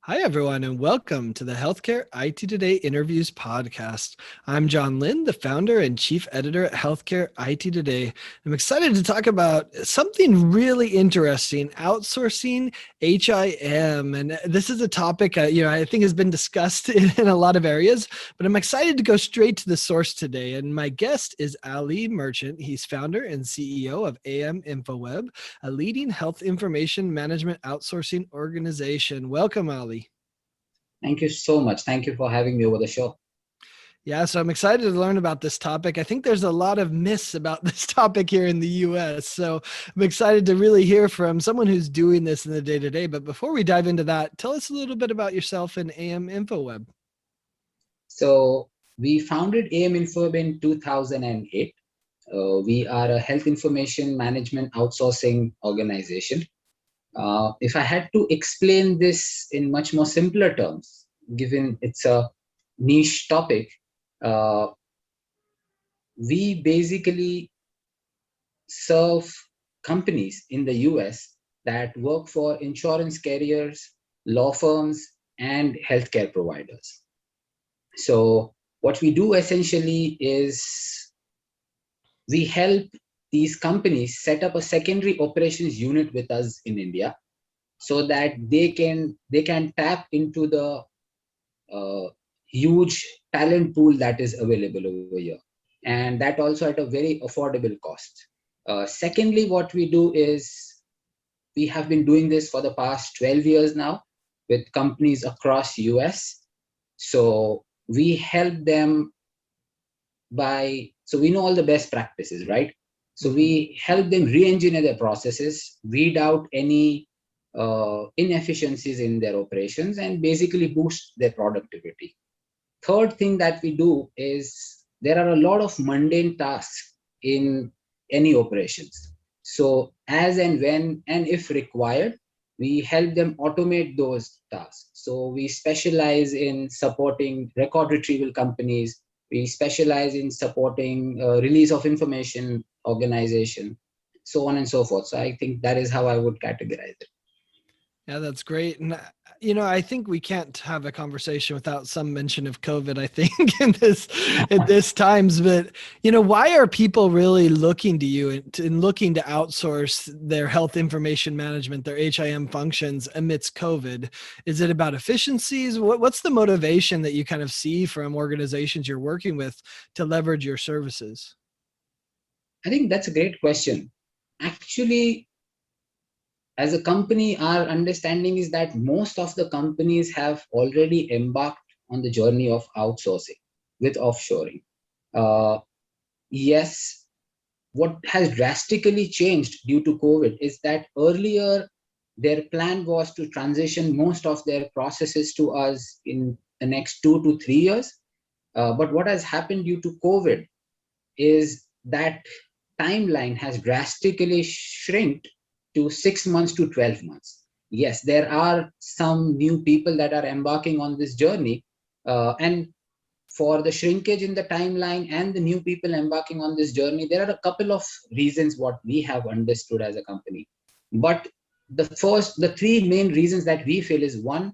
Hi, everyone, and welcome to the Healthcare IT Today Interviews podcast. I'm John Lynn, the founder and chief editor at Healthcare IT Today. I'm excited to talk about something really interesting, outsourcing HIM. And this is a topic, I think has been discussed in a lot of areas, but I'm excited to go straight to the source today. And my guest is Ali Merchant. He's founder and CEO of AM InfoWeb, a leading health information management outsourcing organization. Welcome, Ali. Thank you so much. Thank you for having me over the show. Yeah, so I'm excited to learn about this topic. I think there's a lot of myths about this topic here in the US. So I'm excited to really hear from someone who's doing this in the day to day. But before we dive into that, tell us a little bit about yourself and AM InfoWeb. So we founded AM InfoWeb in 2008. We are a health information management outsourcing organization. If I had to explain this in much more simpler terms, given it's a niche topic, uh, we basically serve companies in the US that work for insurance carriers, law firms, and healthcare providers. So what we do essentially is we help these companies set up a secondary operations unit with us in India so that they can tap into the huge talent pool that is available over here, and that also at a very affordable cost. Secondly, what we do is we have been doing this for the past 12 years now with companies across US. So we help them so we know all the best practices, right? So we help them re-engineer their processes, weed out any inefficiencies in their operations, and basically boost their productivity. Third thing that we do is there are a lot of mundane tasks in any operations. So as and when and if required, we help them automate those tasks. So we specialize in supporting record retrieval companies. We specialize in supporting release of information organization, so on and so forth. So I think that is how I would categorize it. Yeah, that's great. And I think we can't have a conversation without some mention of COVID, I think, in this times. But why are people really looking to you and looking to outsource their health information management, their HIM functions amidst COVID? Is it about efficiencies? What's the motivation that you kind of see from organizations you're working with to leverage your services? I think that's a great question. Actually, as a company, our understanding is that most of the companies have already embarked on the journey of outsourcing with offshoring. Uh, yes, what has drastically changed due to COVID is that earlier their plan was to transition most of their processes to us in the next 2 to 3 years. But what has happened due to COVID is that timeline has drastically shrinked to 6 months to 12 months. Yes, there are some new people that are embarking on this journey, and for the shrinkage in the timeline and the new people embarking on this journey, there are a couple of reasons what we have understood as a company. But the three main reasons that we feel is: one,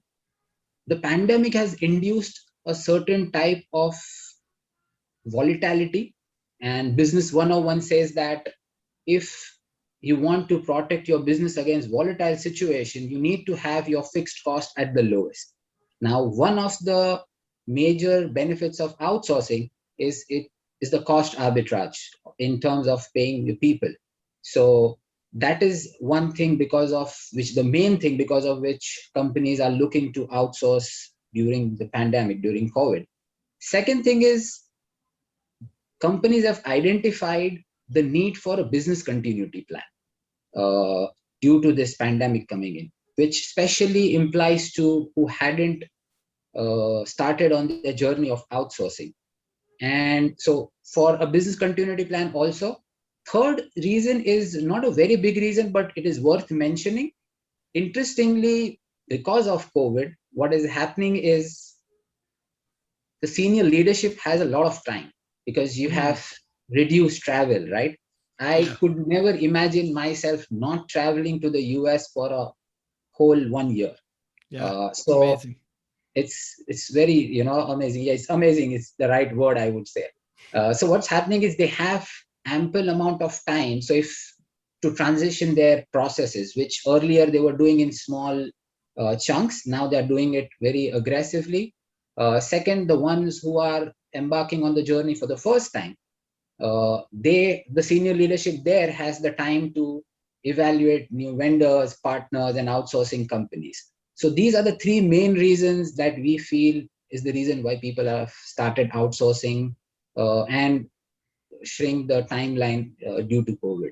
the pandemic has induced a certain type of volatility, and business 101 says that if you want to protect your business against volatile situation, you need to have your fixed cost at the lowest. Now, one of the major benefits of outsourcing is the cost arbitrage in terms of paying the people. So that is one thing because of which the main thing because of which companies are looking to outsource during the pandemic, during COVID. Second thing is companies have identified the need for a business continuity plan due to this pandemic coming in, which especially implies to who hadn't started on their journey of outsourcing. And so for a business continuity plan also, third reason is not a very big reason, but it is worth mentioning. Interestingly, because of COVID, what is happening is the senior leadership has a lot of time because you have reduced travel, right? I Yeah. could never imagine myself not traveling to the US for a whole 1 year. Yeah. So Amazing. it's very, amazing. Yeah, it's amazing. It's the right word, I would say. So what's happening is they have ample amount of time. So if to transition their processes, which earlier they were doing in small chunks, now they're doing it very aggressively. Second, the ones who are embarking on the journey for the first time, the senior leadership there has the time to evaluate new vendors, partners, and outsourcing companies. So these are the three main reasons that we feel is the reason why people have started outsourcing and shrink the timeline due to COVID.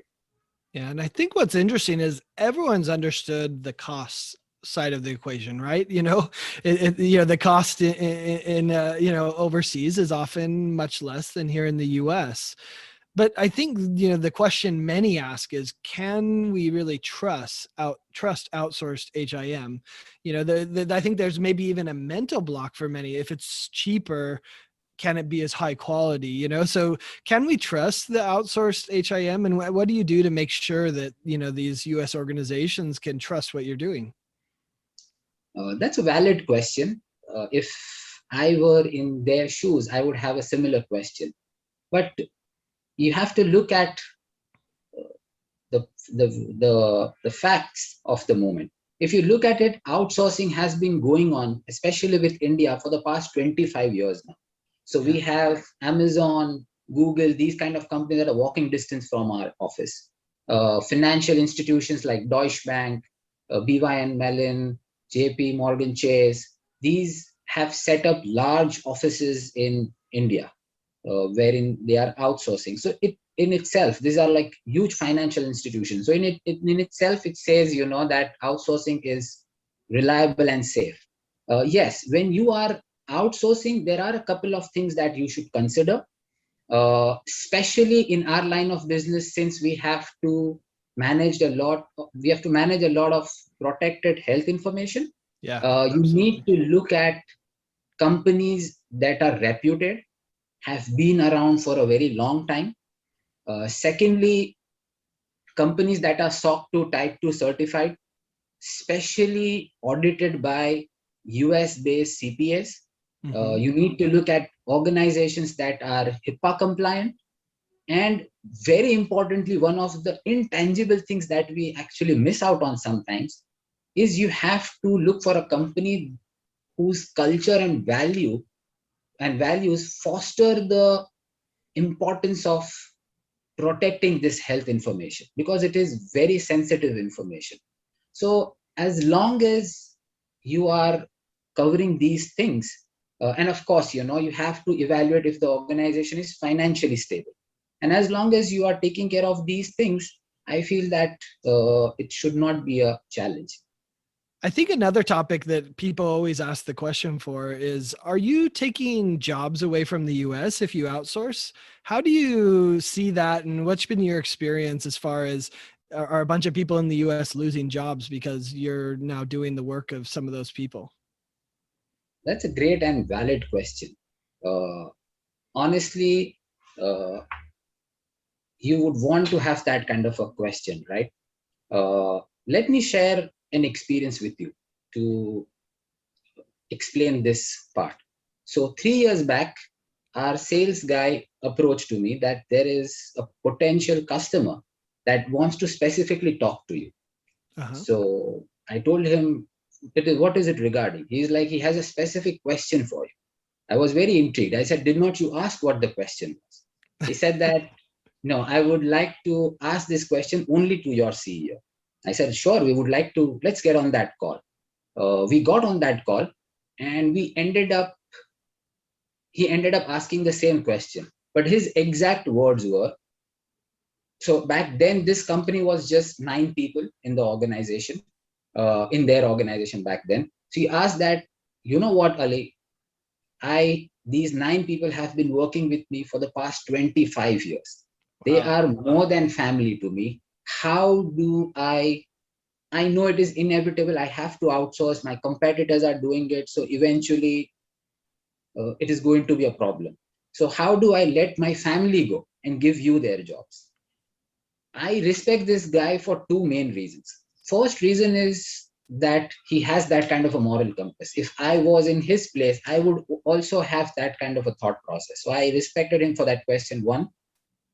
Yeah, and I think what's interesting is everyone's understood the costs side of the equation, right? The cost in overseas is often much less than here in the U.S. But I think the question many ask is, can we really trust outsourced HIM? I think there's maybe even a mental block for many. If it's cheaper, can it be as high quality? So can we trust the outsourced HIM, and what do you do to make sure that these US organizations can trust what you're doing? That's a valid question. If I were in their shoes, I would have a similar question. But you have to look at the, the facts of the moment. If you look at it, outsourcing has been going on, especially with India, for the past 25 years now. So Yeah. we have Amazon, Google, these kind of companies that are walking distance from our office. Financial institutions like Deutsche Bank, BYN Mellon, JP Morgan Chase, these have set up large offices in India wherein they are outsourcing. So it in itself, these are like huge financial institutions. So in itself, it says that outsourcing is reliable and safe. Yes, when you are outsourcing, there are a couple of things that you should consider, especially in our line of business, since we have to manage a lot of protected health information. Yeah, You need absolutely. to look at companies that are reputed, have been around for a very long time. Secondly, companies that are SOC 2 Type 2 certified, specially audited by US based CPAs. Hmm. You need to look at organizations that are HIPAA compliant. And very importantly, one of the intangible things that we actually miss out on sometimes is you have to look for a company whose culture and values foster the importance of protecting this health information, because it is very sensitive information. So as long as you are covering these things, and of course, you have to evaluate if the organization is financially stable. And as long as you are taking care of these things, I feel that it should not be a challenge. I think another topic that people always ask the question for is, are you taking jobs away from the US if you outsource? How do you see that? And what's been your experience as far as, are a bunch of people in the US losing jobs because you're now doing the work of some of those people? That's a great and valid question. Uh, Honestly, uh, you would want to have that kind of a question, right? Let me share an experience with you to explain this part. So 3 years back, our sales guy approached to me that there is a potential customer that wants to specifically talk to you. Uh-huh. So I told him, what is it regarding? He's like, he has a specific question for you. I was very intrigued. I said, did not you ask what the question was? He said that, no, I would like to ask this question only to your CEO. I said, sure, we would like to, let's get on that call. We got on that call, and he ended up asking the same question. But his exact words were, so back then, this company was just 9 people in the organization, in their organization back then. So he asked that, you know what, Ali, these 9 people have been working with me for the past 25 years. They Wow. are more than family to me. How do I know it is inevitable. I have to outsource. My competitors are doing it. So eventually it is going to be a problem. So how do I let my family go and give you their jobs? I respect this guy for two main reasons. First reason is that he has that kind of a moral compass. If I was in his place, I would also have that kind of a thought process. So I respected him for that question. One.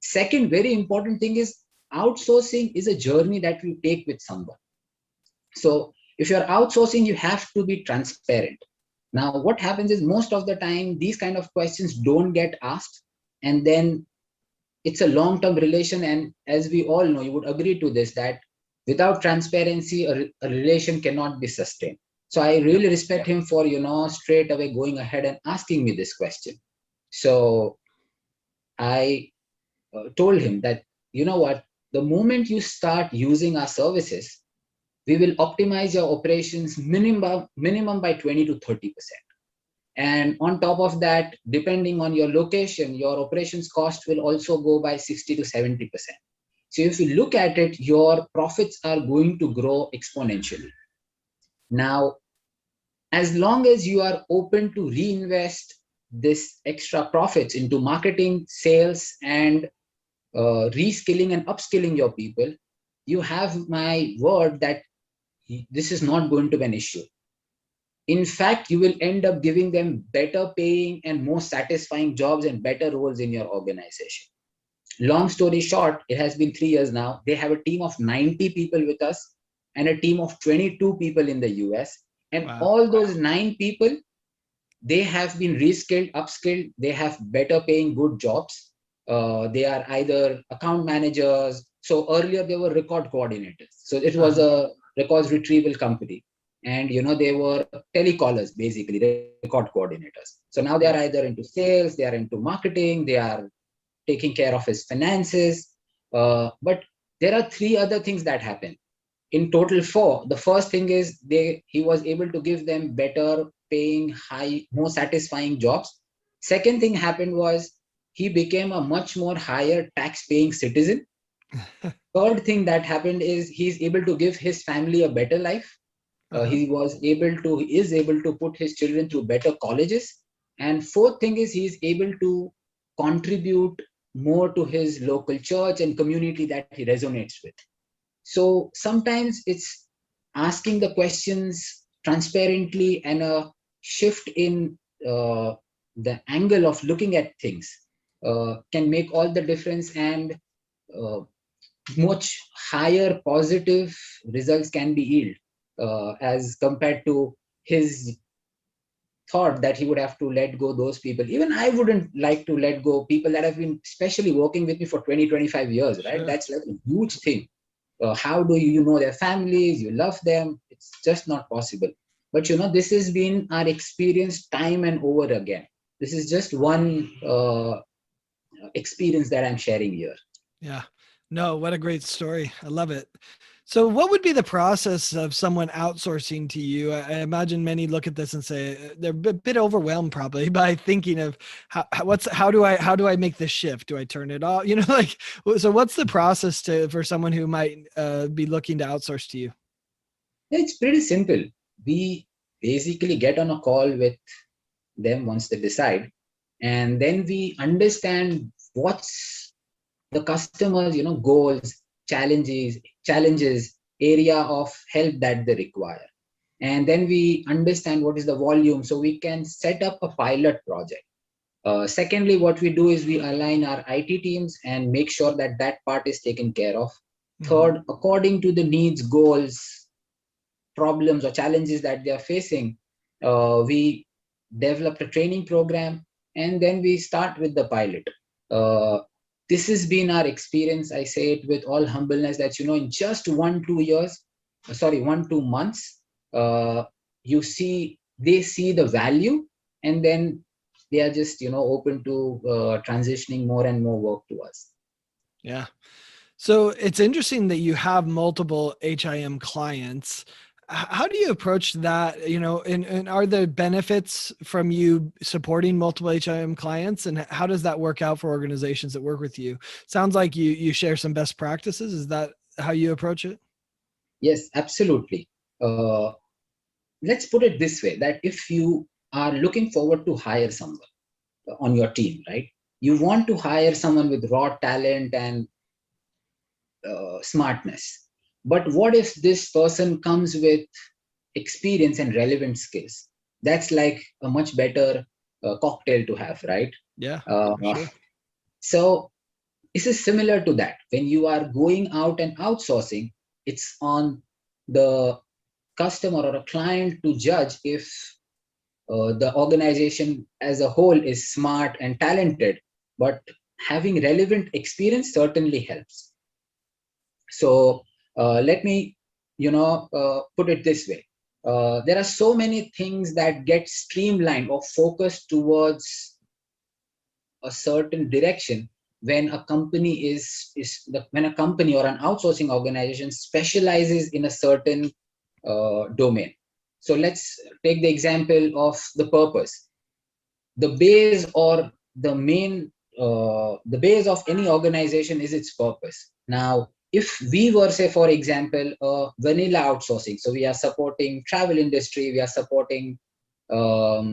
Second, very important thing is outsourcing is a journey that we take with someone. So if you're outsourcing, you have to be transparent. Now, what happens is most of the time, these kind of questions don't get asked. And then it's a long-term relation. And as we all know, you would agree to this, that without transparency, a relation cannot be sustained. So I Yep. really respect him for, straight away going ahead and asking me this question. So I told him that, you know what, the moment you start using our services, we will optimize your operations minimum by 20 to 30%. And on top of that, depending on your location, your operations cost will also go by 60 to 70%. So if you look at it, your profits are going to grow exponentially. Now, as long as you are open to reinvest this extra profits into marketing, sales, and reskilling and upskilling your people, you have my word that this is not going to be an issue. In fact, you will end up giving them better paying and more satisfying jobs and better roles in your organization. Long story short, it has been 3 years now. They have a team of 90 people with us and a team of 22 people in the US. And Wow. all those 9 people, they have been reskilled, upskilled, they have better paying good jobs. They are either account managers. So earlier they were record coordinators. So it was Uh-huh. a records retrieval company. And they were telecallers, basically, record coordinators. So now they are Yep. either into sales, they are into marketing, they are taking care of his finances. But there are three other things that happen. In total, four. The first thing is he was able to give them better paying, high, more satisfying jobs. Second thing happened was he became a much more higher tax paying citizen. Third thing that happened is he's able to give his family a better life. Uh-huh. He is able to put his children through better colleges. And fourth thing is he's able to contribute more to his local church and community that he resonates with. So sometimes it's asking the questions transparently, and a shift in the angle of looking at things can make all the difference, and uh, much higher positive results can be yield as compared to his thought that he would have to let go those people. Even I wouldn't like to let go people that have been especially working with me for 20-25 years, right? Sure. That's like a huge thing. How do you know their families, you love them? It's just not possible. But this has been our experience time and over again. This is just one experience that I'm sharing here. Yeah. No, what a great story. I love it. So, what would be the process of someone outsourcing to you? I imagine many look at this and say they're a bit overwhelmed probably by thinking of how do I make this shift? Do I turn it off? Like, so what's the process for someone who might be looking to outsource to you? It's pretty simple. We basically get on a call with them once they decide, and then we understand what's the customer's goals, challenges, area of help that they require. And then we understand what is the volume, so we can set up a pilot project. Secondly, what we do is we align our IT teams and make sure that that part is taken care of. Hmm. Third, according to the needs, goals, problems, or challenges that they are facing, we develop a training program, and then we start with the pilot. Uh, this has been our experience. I say it with all humbleness that in just 1-2 years, sorry, 1-2 months, uh, they see the value, and then they are just open to transitioning more and more work to us. Yeah. So it's interesting that you have multiple HIM clients. How do you approach that? And are there benefits from you supporting multiple HIM clients? And how does that work out for organizations that work with you? Sounds like you share some best practices. Is that how you approach it? Yes, absolutely. uh, let's put it this way, that if you are looking forward to hire someone on your team, right? You want to hire someone with raw talent and smartness. But what if this person comes with experience and relevant skills. That's like a much better cocktail to have, right? Yeah, Uh, for sure. so this is similar to that. When you are going out and outsourcing, it's on the customer or a client to judge if the organization as a whole is smart and talented, but having relevant experience certainly helps. So let me, put it this way. There are so many things that get streamlined or focused towards a certain direction when a company when a company or an outsourcing organization specializes in a certain domain. So let's take the example of the purpose. The base or the base of any organization is its purpose. Now, if we were, say, for example, vanilla outsourcing, so we are supporting travel industry, we are supporting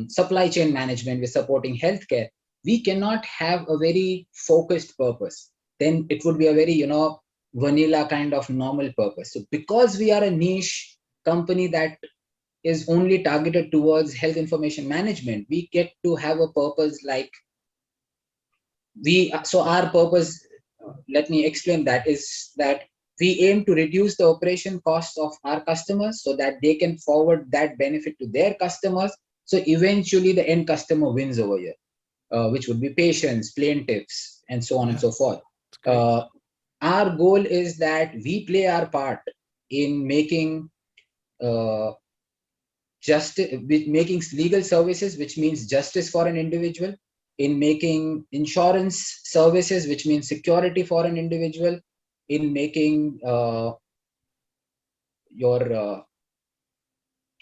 supply chain management, we're supporting healthcare, we cannot have a very focused purpose. Then it would be a very, vanilla kind of normal purpose. So because we are a niche company that is only targeted towards health information management, we get to have a purpose like so our purpose, let me explain that, is that we aim to reduce the operation costs of our customers so that they can forward that benefit to their customers. So eventually the end customer wins over here, which would be patients, plaintiffs, and so on and Yeah, so forth. it's great. Uh, our goal is that we play our part in making uh, justice, making legal services, which means justice for an individual, in making insurance services, which means security for an individual, in making your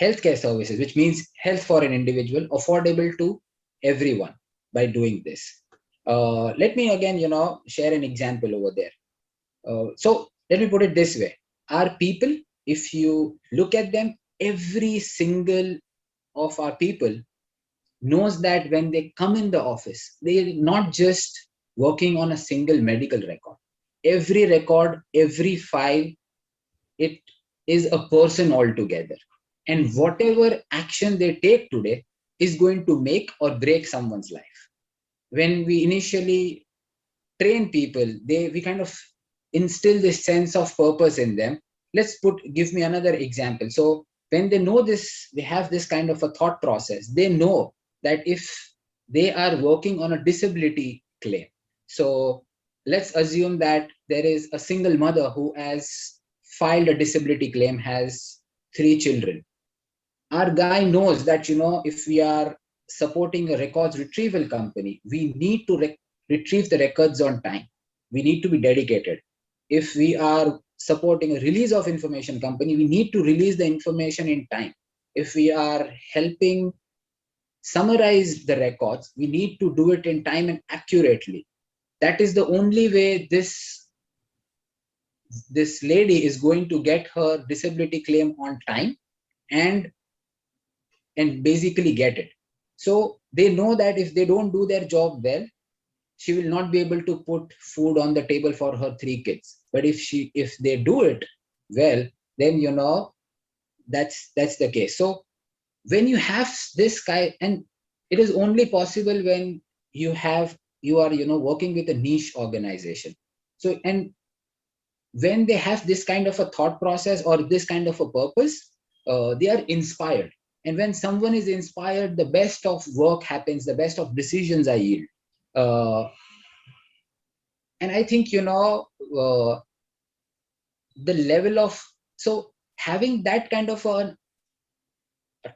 healthcare services, which means health for an individual, affordable to everyone by doing this. Let me again, share an example over there. So let me put it this way. Our people, if you look at them, every single of our people knows that when they come in the office, they're not just working on a single medical record. Every record, every file, it is a person altogether. And Hmm. whatever action they take today is going to make or break someone's life. When we initially train people, we kind of instill this sense of purpose in them. Give me another example. So when they know this, they have this kind of a thought process. They know that if they are working on a disability claim, so let's assume that there is a single mother who has filed a disability claim, has 3 children. Our guy knows that, if we are supporting a records retrieval company, we need to retrieve the records on time. We need to be dedicated. If we are supporting a release of information company, we need to release the information in time. If we are helping summarize the records, we need to do it in time and accurately. That is the only way this lady is going to get her disability claim on time and basically get it. So they know that if they don't do their job well, she will not be able to put food on the table for her 3 kids. But if they do it well, then that's the case. So when you have this guy, and it is only possible when you are working with a niche organization. So, and when they have this kind of a thought process or this kind of a purpose, they are inspired. And when someone is inspired, the best of work happens, the best of decisions are yield. Uh, and I think, the level of, so having that kind of a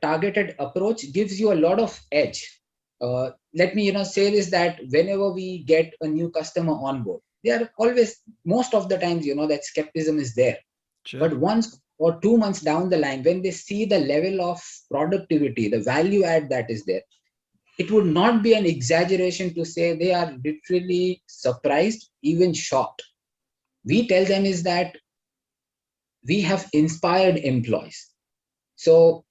targeted approach gives you a lot of edge. Let me, say this, that whenever we get a new customer on board, they are always, most of the times, that skepticism is there. Sure. But once or 2 months down the line, when they see the level of productivity, the value add that is there, it would not be an exaggeration to say they are literally surprised, even shocked. We tell them is that we have inspired employees. So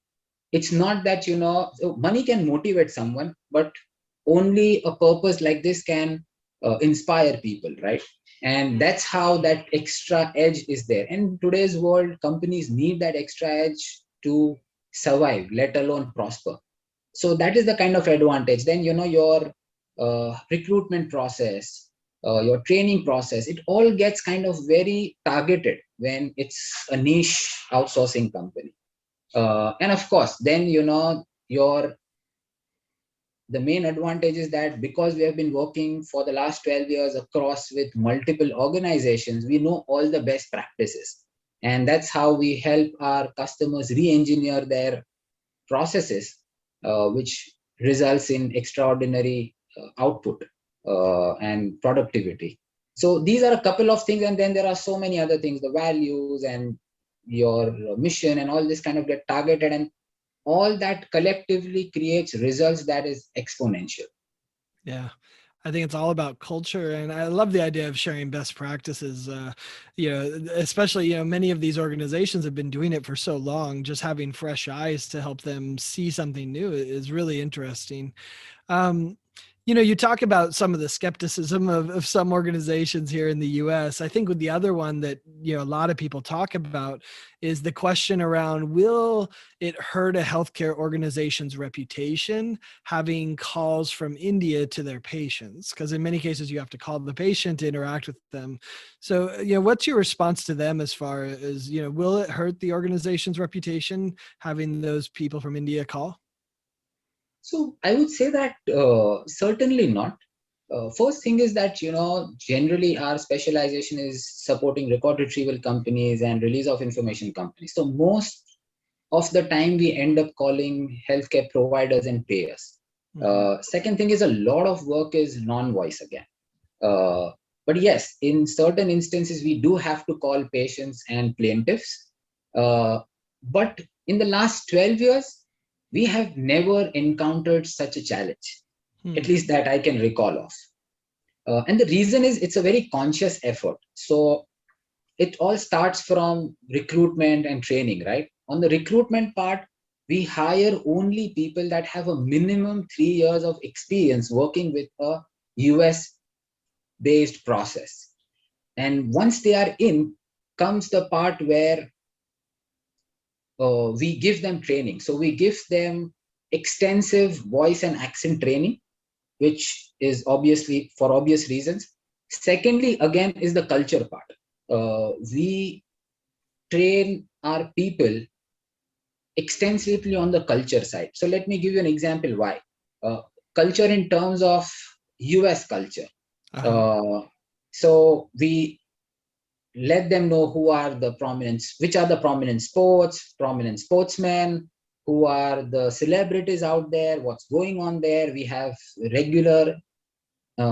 it's not that, so money can motivate someone, but only a purpose like this can inspire people, right? And that's how that extra edge is there. And in today's world, companies need that extra edge to survive, let alone prosper. So that is the kind of advantage. Then your recruitment process, your training process, it all gets kind of very targeted when it's a niche outsourcing company. And of course, then your the main advantage is that because we have been working for the last 12 years across with multiple organizations, we know all the best practices. And that's how we help our customers re-engineer their processes, which results in extraordinary output and productivity. So these are a couple of things, and then there are so many other things, the values and your mission and all this kind of get targeted, and all that collectively creates results that is exponential. Yeah. I think it's all about culture, and I love the idea of sharing best practices. Especially, many of these organizations have been doing it for so long. Just having fresh eyes to help them see something new is really interesting. Um, you talk about some of the skepticism of some organizations here in the US. I think with the other one that, a lot of people talk about is the question around, will it hurt a healthcare organization's reputation having calls from India to their patients? Because in many cases, you have to call the patient to interact with them. So, what's your response to them as far as, will it hurt the organization's reputation having those people from India call? So I would say that certainly not. First thing is that generally our specialization is supporting record retrieval companies and release of information companies. So most of the time we end up calling healthcare providers and payers. Mm-hmm. Second thing is a lot of work is non-voice again. Uh, but yes, in certain instances we do have to call patients and plaintiffs. But in the last 12 years, we have never encountered such a challenge, Hmm. at least that I can recall of. And the reason is it's a very conscious effort. So it all starts from recruitment and training, right? On the recruitment part, we hire only people that have a minimum 3 years of experience working with a US based process. And once they are in, comes the part where we give them training. So we give them extensive voice and accent training, which is obviously for obvious reasons. Secondly, again, is the culture part. We train our people extensively on the culture side. So let me give you an example why. Culture in terms of US culture. Uh-huh. Uh, so we let them know which are the prominent sportsmen, who are the celebrities out there, what's going on there. We have regular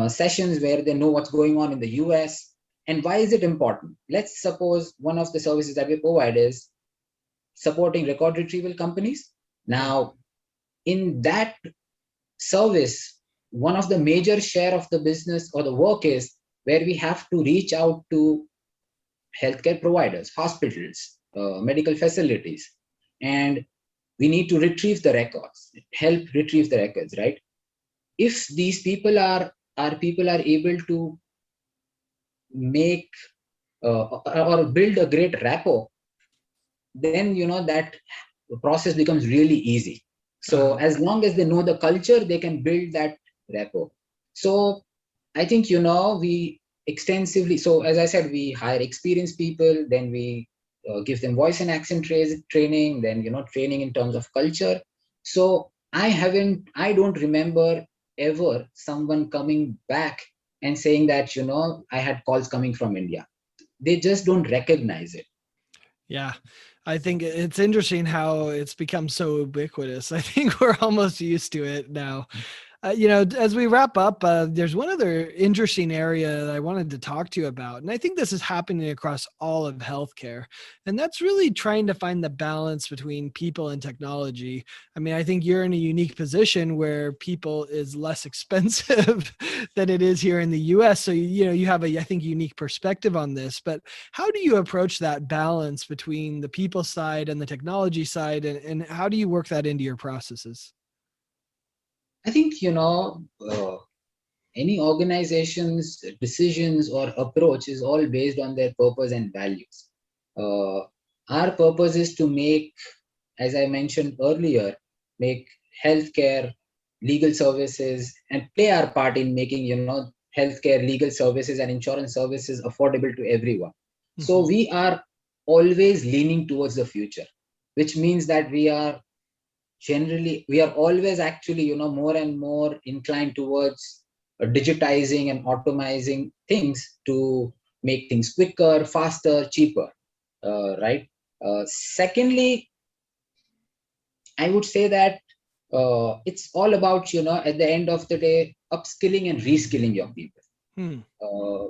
sessions where they know what's going on in the US. And why is it important? Let's suppose one of the services that we provide is supporting record retrieval companies. Yeah. Now, in that service, one of the major share of the business or the work is where we have to reach out to healthcare providers, hospitals, medical facilities, and we need to retrieve the records, help retrieve the records, right? If these people are our people are able to make or build a great rapport, then that process becomes really easy. So Uh-huh. as long as they know the culture, they can build that rapport. So I think we extensively, so as I said, we hire experienced people, then we give them voice and accent training, then training in terms of culture. So I don't remember ever someone coming back and saying that I had calls coming from India. They just don't recognize it. Yeah. I think it's interesting how it's become so ubiquitous. I think we're almost used to it now. As we wrap up, there's one other interesting area that I wanted to talk to you about. And I think this is happening across all of healthcare. And that's really trying to find the balance between people and technology. I mean, I think you're in a unique position where people is less expensive than it is here in the US. So, you have I think, unique perspective on this. But how do you approach that balance between the people side and the technology side? And how do you work that into your processes? I think any organization's decisions or approach is all based on their purpose and values. Uh, our purpose is to make as I mentioned earlier, make healthcare, legal services, and play our part in making, healthcare, legal services, and insurance services affordable to everyone. So Mhm. we are always leaning towards the future, which means that we are always actually, more and more inclined towards digitizing and automizing things to make things quicker, faster, cheaper, right? Secondly, I would say that it's all about, at the end of the day, upskilling and reskilling your people. Hmm. Uh,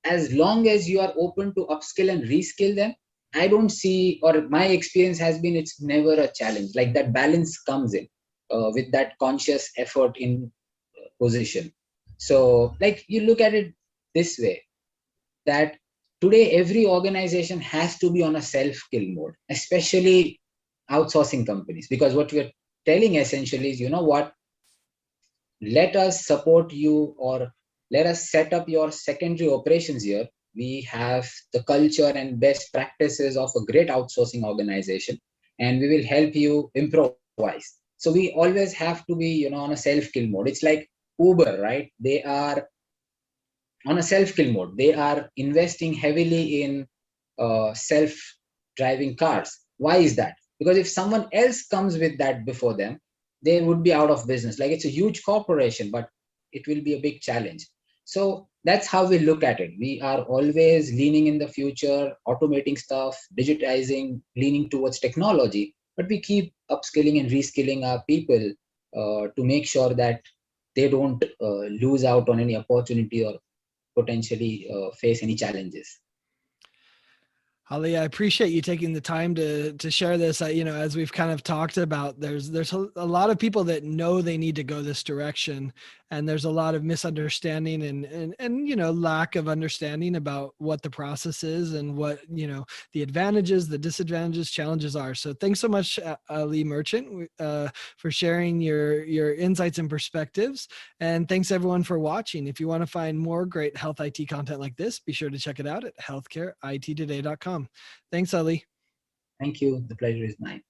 as long as you are open to upskill and reskill them, I don't see, or my experience has been, it's never a challenge. Like that balance comes in with that conscious effort in position. So, like you look at it this way, that today every organization has to be on a self-kill mode, especially outsourcing companies, because what we're telling essentially is, you know what, let us support you, or let us set up your secondary operations here. We have the culture and best practices of a great outsourcing organization, and we will help you improvise. So we always have to be, on a self-kill mode. It's like Uber, right? They are on a self-kill mode. They are investing heavily in self-driving cars. Why is that? Because if someone else comes with that before them, they would be out of business. Like it's a huge corporation, but it will be a big challenge. So that's how we look at it. We are always leaning in the future, automating stuff, digitizing, leaning towards technology, but we keep upskilling and reskilling our people to make sure that they don't lose out on any opportunity or potentially face any challenges. Ali, I appreciate you taking the time to share this. As we've kind of talked about, there's a lot of people that know they need to go this direction, and there's a lot of misunderstanding and lack of understanding about what the process is and what the advantages, the disadvantages, challenges are. So thanks so much, Ali Merchant, for sharing your insights and perspectives, and thanks everyone for watching. If you want to find more great health IT content like this, be sure to check it out at healthcareittoday.com. Thanks, Ali. Thank you. The pleasure is mine.